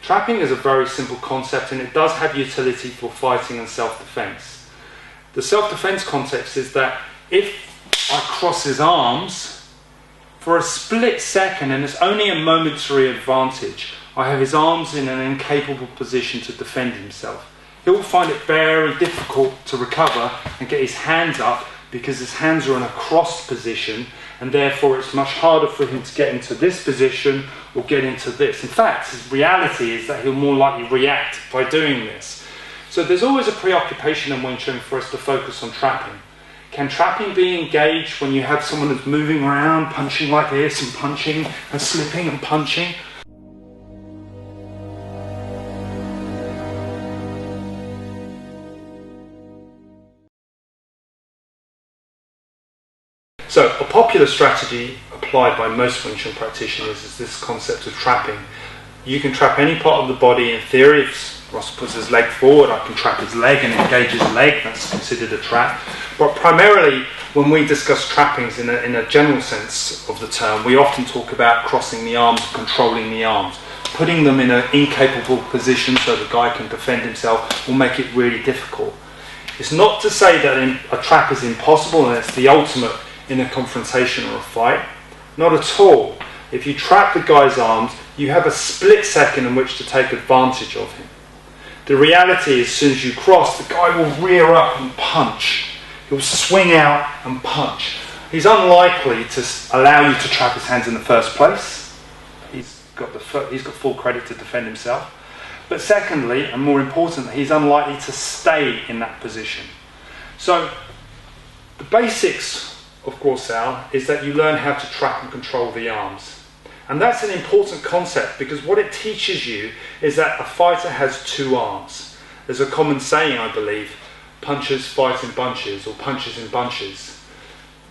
Trapping is a very simple concept, and it does have utility for fighting and self-defense. The self-defense context is that if I cross his arms for a split second, and it's only a momentary advantage, I have his arms in an incapable position to defend himself. He'll find it very difficult to recover and get his hands up because his hands are in a crossed position, and therefore it's much harder for him to get into this position or get into this. In fact, his reality is that he'll more likely react by doing this. So there's always a preoccupation in Wing Chun for us to focus on trapping. Can trapping be engaged when you have someone who's moving around, punching like this and punching and slipping and punching? So a popular strategy applied by most Wing Chun practitioners is this concept of trapping. You can trap any part of the body in theory. If Ross puts his leg forward, I can trap his leg and engage his leg. That's considered a trap. But primarily, when we discuss trappings in a general sense of the term, we often talk about crossing the arms, controlling the arms. Putting them in an incapable position so the guy can defend himself will make it really difficult. It's not to say that a trap is impossible and it's the ultimate in a confrontation or a fight. Not at all. If you trap the guy's arms, you have a split second in which to take advantage of him. The reality is, as soon as you cross, the guy will rear up and punch. He'll swing out and punch. He's unlikely to allow you to trap his hands in the first place. He's got full credit to defend himself. But secondly, and more importantly, he's unlikely to stay in that position. So the basics of course, Al, is that you learn how to trap and control the arms. And that's an important concept because what it teaches you is that a fighter has two arms. There's a common saying, I believe, punchers fight in bunches or punches in bunches.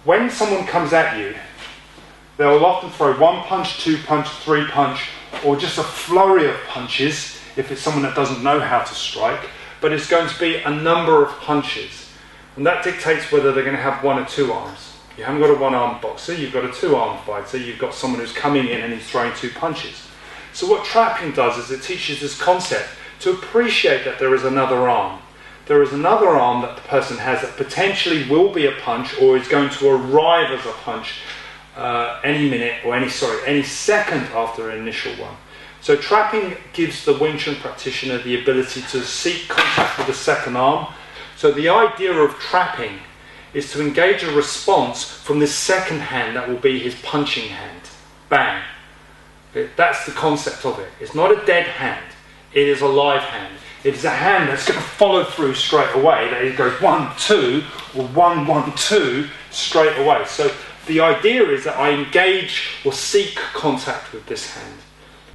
When someone comes at you, they'll often throw one punch, two punch, three punch, or just a flurry of punches if it's someone that doesn't know how to strike, but it's going to be a number of punches. And that dictates whether they're going to have one or two arms. You haven't got a one-armed boxer, you've got a two-armed fighter, you've got someone who's coming in and he's throwing two punches. So what trapping does is it teaches this concept to appreciate that there is another arm. There is another arm that the person has that potentially will be a punch or is going to arrive as a punch any minute or any second after an initial one. So trapping gives the Wing Chun practitioner the ability to seek contact with the second arm. So the idea of trapping is to engage a response from this second hand that will be his punching hand. Bang. That's the concept of it. It's not a dead hand. It is a live hand. It is a hand that's going to follow through straight away. That it goes 1, 2, or 1, 1, 2 straight away. So the idea is that I engage or seek contact with this hand.